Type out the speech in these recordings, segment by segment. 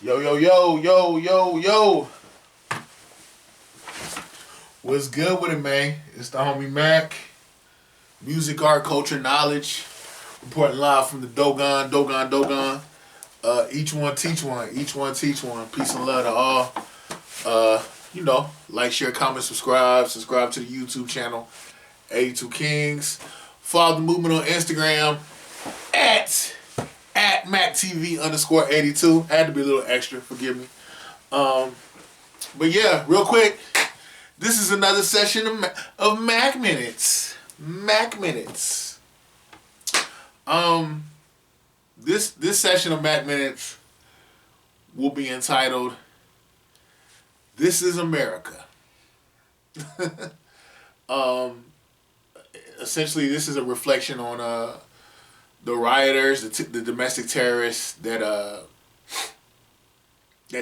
Yo, yo, yo, yo, yo, yo. What's good with it, man? It's the homie Mac. Music, art, culture, knowledge. Reporting live from the Dogon. Each one teach one. Each one teach one. Peace and love to all. Like, share, comment, subscribe. Subscribe to the YouTube channel, 82 Kings. Follow the movement on Instagram at MACK_82. I had to be a little extra, forgive me. But yeah, real quick, this is another session of Mac Minutes. Mac Minutes. This session of Mac Minutes will be entitled "This is America." Essentially, this is a reflection on the rioters, the domestic terrorists that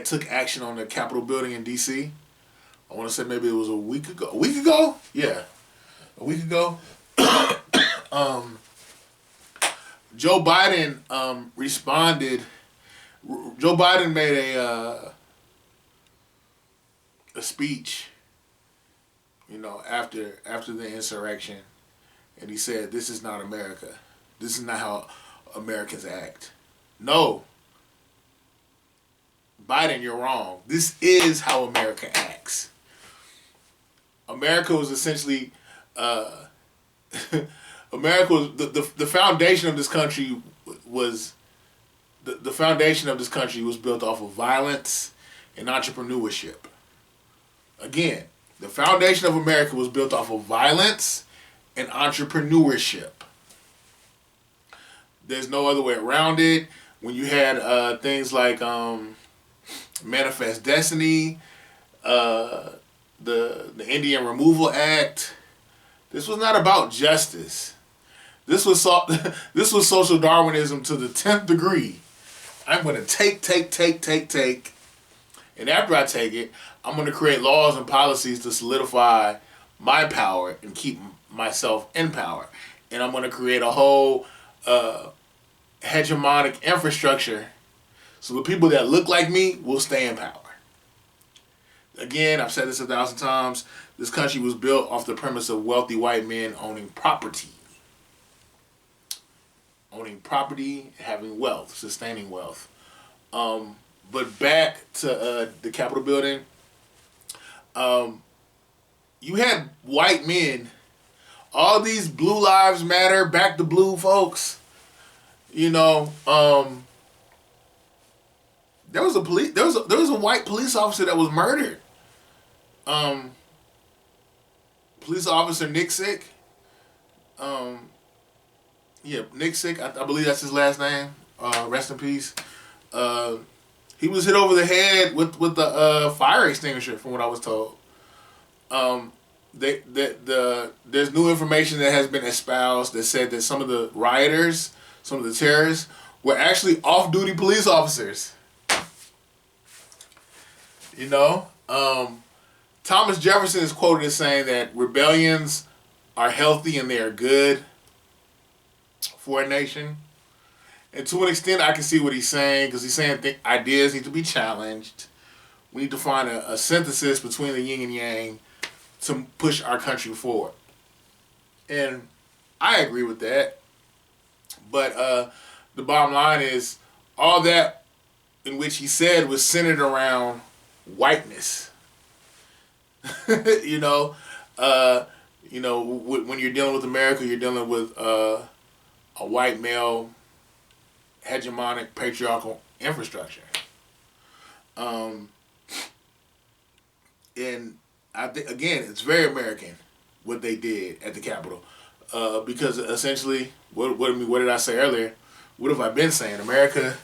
took action on the Capitol building in D.C. I want to say maybe it was a week ago. A week ago? Yeah, a week ago. Joe Biden responded. Joe Biden made a speech, after the insurrection, and he said, "This is not America. This is not how Americans act." No, Biden, you're wrong. This is how America acts. America was essentially, America was the foundation of this country was the foundation of this country was built off of violence and entrepreneurship. Again, the foundation of America was built off of violence and entrepreneurship. There's no other way around it. When you had things like Manifest Destiny, the Indian Removal Act, this was not about justice. This was social Darwinism to the 10th degree. I'm going to take, and after I take it, I'm going to create laws and policies to solidify my power and keep myself in power. And I'm going to create a whole hegemonic infrastructure so the people that look like me will stay in power. Again, I've said this 1,000 times. This country was built off the premise of wealthy white men owning property. Owning property, having wealth, sustaining wealth. But back to the Capitol building, you had white men, all these Blue Lives Matter, back to blue folks. There was a white police officer that was murdered. Police officer Nick Sick. Nick Sick. I believe that's his last name. Rest in peace. He was hit over the head with the fire extinguisher, from what I was told. There's new information that has been espoused that said that some of the rioters, some of the terrorists, were actually off-duty police officers. Thomas Jefferson is quoted as saying that rebellions are healthy and they are good for a nation. And to an extent, I can see what he's saying, because he's saying ideas need to be challenged. We need to find a synthesis between the yin and yang to push our country forward. And I agree with that. But the bottom line is, all that in which he said was centered around whiteness. When you're dealing with America, you're dealing with a white male hegemonic patriarchal infrastructure. And I think, again, it's very American what they did at the Capitol, because essentially, what did I say earlier? What have I been saying? America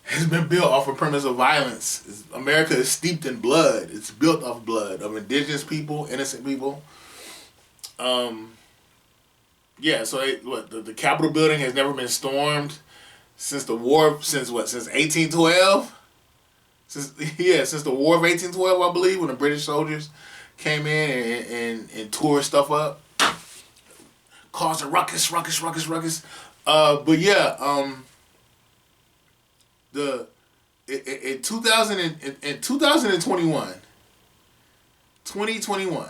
has been built off a premise of violence. America is steeped in blood. It's built off blood of indigenous people, innocent people. So the Capitol building has never been stormed since the war, since 1812? Since the War of 1812, I believe, when the British soldiers came in and tore stuff up. Caused a ruckus. in 2000 in 2021, 2021,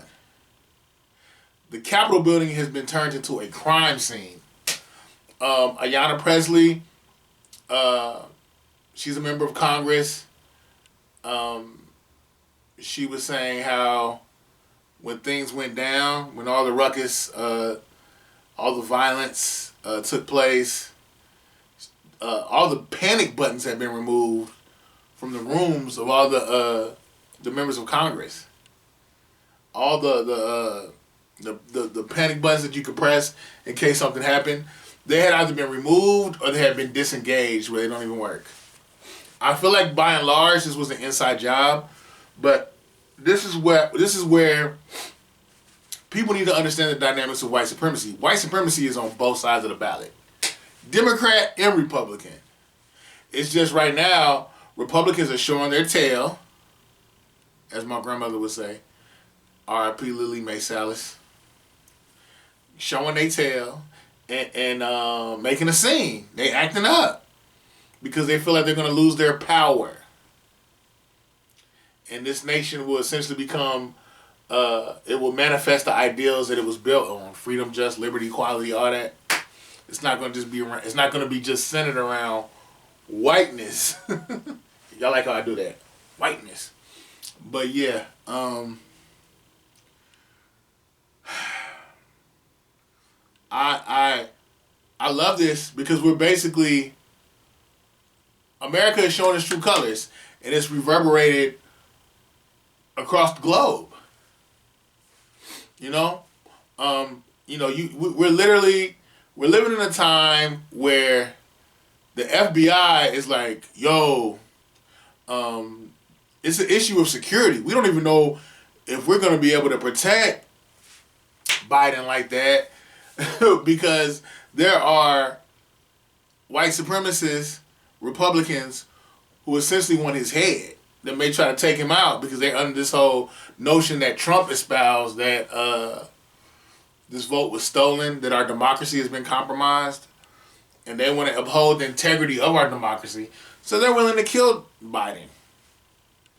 the Capitol building has been turned into a crime scene. Ayanna Presley, she's a member of Congress. She was saying how when things went down, when all the ruckus, all the violence took place, all the panic buttons had been removed from the rooms of all the members of Congress. All the panic buttons that you could press in case something happened, they had either been removed or they had been disengaged where they don't even work. I feel like by and large this was an inside job, but this is where people need to understand the dynamics of white supremacy. White supremacy is on both sides of the ballot, Democrat and Republican. It's just right now Republicans are showing their tail, as my grandmother would say. R.I.P. Lily Mae Salas. Showing their tail and making a scene. They acting up because they feel like they're going to lose their power. And this nation will essentially become, it will manifest the ideals that it was built on. Freedom, justice, liberty, equality, all that. It's not going to just be around, it's not going to be just centered around whiteness. Y'all like how I do that. Whiteness. But yeah, I love this because we're basically, America is showing its true colors and it's reverberated across the globe. You know, we're living in a time where the FBI is like, yo, it's an issue of security. We don't even know if we're going to be able to protect Biden like that because there are white supremacists, Republicans, who essentially want his head. That may try to take him out because they're under this whole notion that Trump espoused that this vote was stolen, that our democracy has been compromised, and they want to uphold the integrity of our democracy. So they're willing to kill Biden.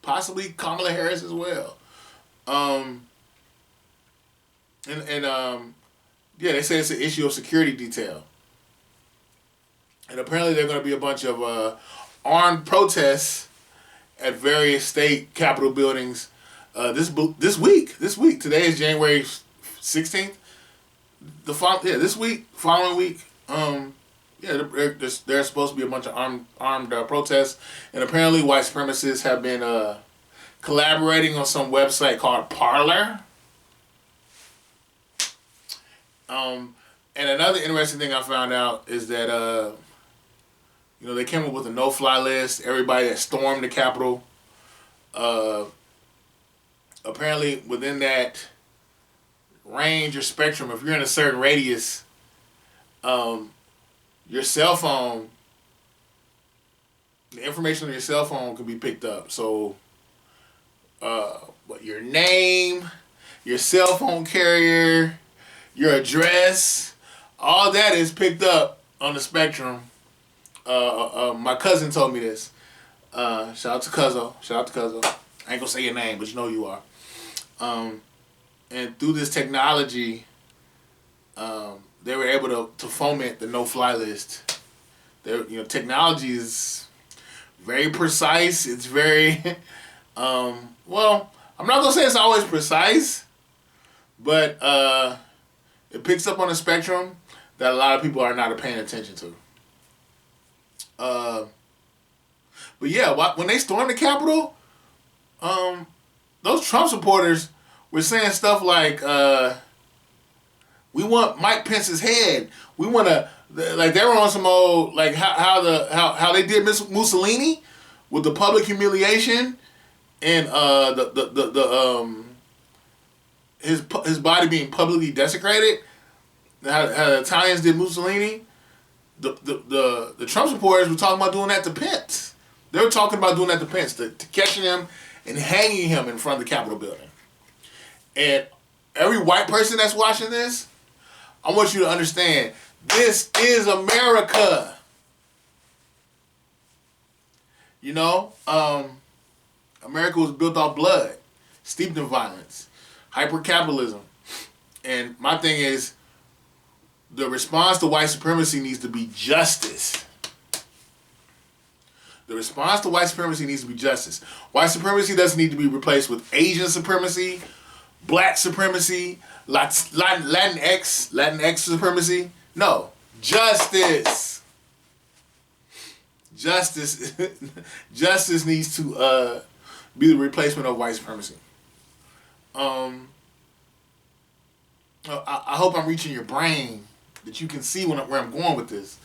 Possibly Kamala Harris as well. Yeah, they say it's an issue of security detail. And apparently there are going to be a bunch of armed protests at various state capitol buildings this week. Today is January 16th. Following week. There's supposed to be a bunch of armed protests, and apparently white supremacists have been collaborating on some website called Parler. And another interesting thing I found out is that they came up with a no-fly list. Everybody that stormed the Capitol. Apparently, within that range or spectrum, if you're in a certain radius, your cell phone, the information on your cell phone can be picked up. So, your name, your cell phone carrier, your address, all that is picked up on the spectrum. My cousin told me this. Shout out to Cuzzo. I ain't gonna say your name, but you know who you are. And through this technology, they were able to foment the no-fly list. Technology is very precise. It's very, I'm not gonna say it's always precise, but it picks up on a spectrum that a lot of people are not paying attention to. But yeah, when they stormed the Capitol, those Trump supporters were saying stuff like, we want Mike Pence's head. We want to, like, they were on some old, like, how they did Mussolini with the public humiliation and his body being publicly desecrated. How the Italians did Mussolini. The Trump supporters were talking about doing that to Pence. They were talking about doing that to Pence, to catching him and hanging him in front of the Capitol building. And every white person that's watching this, I want you to understand, this is America. You know, America was built off blood, steeped in violence, hyper capitalism, and my thing is, the response to white supremacy needs to be justice. The response to white supremacy needs to be justice. White supremacy doesn't need to be replaced with Asian supremacy, black supremacy, Latinx supremacy. No, justice. Justice, justice needs to be the replacement of white supremacy. I hope I'm reaching your brain, that you can see where I'm going with this.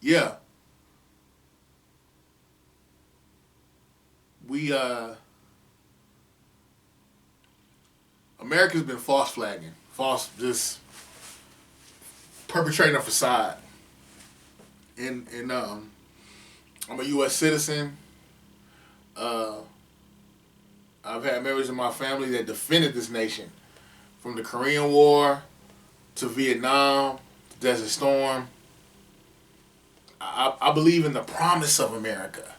Yeah, we America's been false flagging, just perpetrating a facade. And I'm a U.S. citizen. I've had members of my family that defended this nation, from the Korean War to Vietnam to Desert Storm. I believe in the promise of America.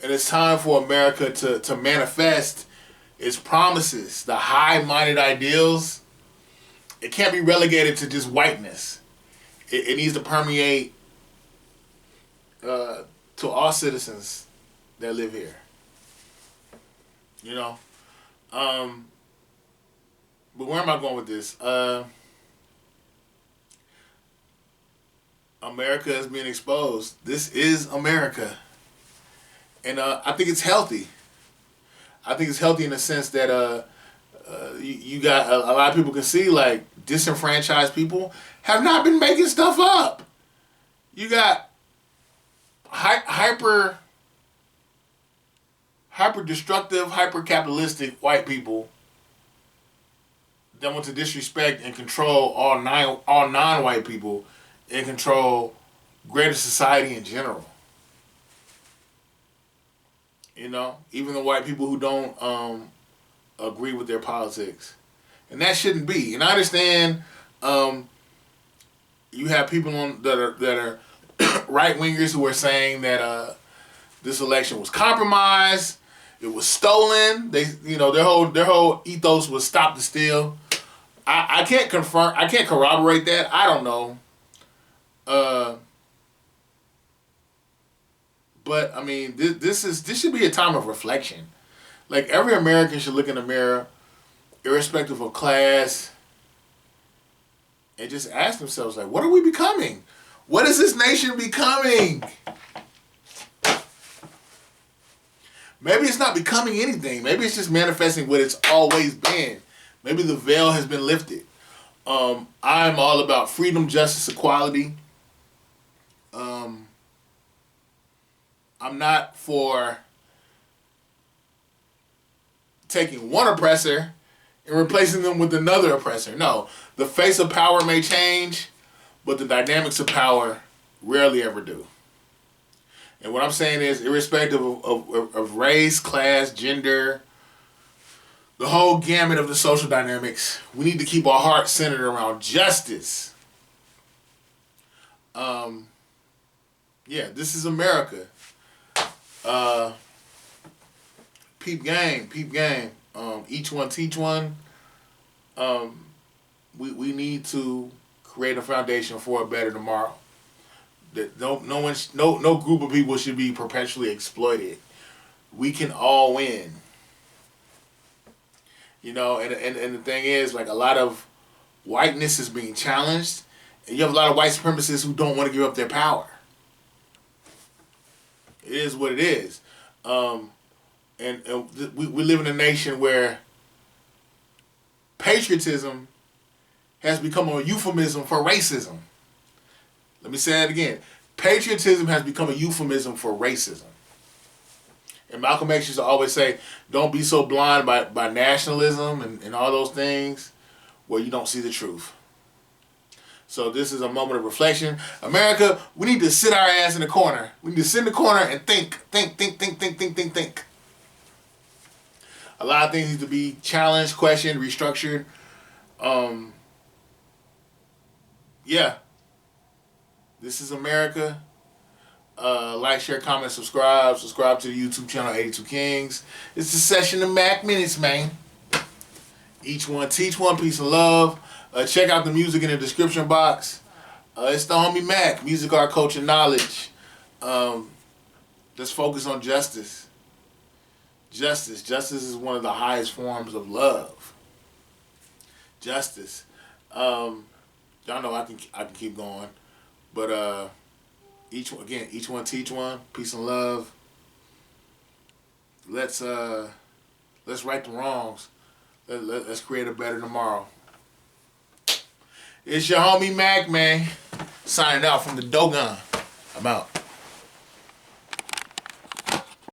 And it's time for America to manifest its promises, the high-minded ideals. It can't be relegated to just whiteness. It needs to permeate to all citizens that live here. You know? But where am I going with this? America is being exposed. This is America. And I think it's healthy. I think it's healthy in the sense that you got a lot of people can see, like, disenfranchised people have not been making stuff up. You got hyper destructive, hyper capitalistic white people that want to disrespect and control all non-white people and control greater society in general. You know, even the white people who don't agree with their politics, and that shouldn't be. And I understand you have people that are right wingers who are saying that this election was compromised, it was stolen. Their whole ethos was stop the steal. I can't confirm. I can't corroborate that. I don't know. But I mean, this should be a time of reflection. Like, every American should look in the mirror, irrespective of class, and just ask themselves, like, what are we becoming? What is this nation becoming? Maybe it's not becoming anything. Maybe it's just manifesting what it's always been. Maybe the veil has been lifted. I'm all about freedom, justice, equality. I'm not for taking one oppressor and replacing them with another oppressor. No, the face of power may change, but the dynamics of power rarely ever do. And what I'm saying is, irrespective of race, class, gender, the whole gamut of the social dynamics, we need to keep our hearts centered around justice. Yeah, this is America. Peep game. Each one teach one. We need to create a foundation for a better tomorrow. That no group of people should be perpetually exploited. We can all win. You know, and the thing is, like, a lot of whiteness is being challenged, and you have a lot of white supremacists who don't want to give up their power. It is what it is. We live in a nation where patriotism has become a euphemism for racism. Let me say that again. Patriotism has become a euphemism for racism. And Malcolm X used to always say, don't be so blind by nationalism and all those things where you don't see the truth. So this is a moment of reflection. America, we need to sit our ass in the corner. We need to sit in the corner and think. A lot of things need to be challenged, questioned, restructured. Yeah. This is America. Like, share, comment, subscribe. Subscribe to the YouTube channel 82 Kings. It's the session of Mac Minutes, man. Each one teach one, piece of love. Check out the music in the description box. It's the homie Mac, music, art, culture, knowledge. Let's focus on justice. Justice is one of the highest forms of love. Justice. Y'all know I can keep going, but each one teach one, peace and love. Let's right the wrongs. Let's create a better tomorrow. It's your homie Mac, man. Signing out from the Dogon. I'm out.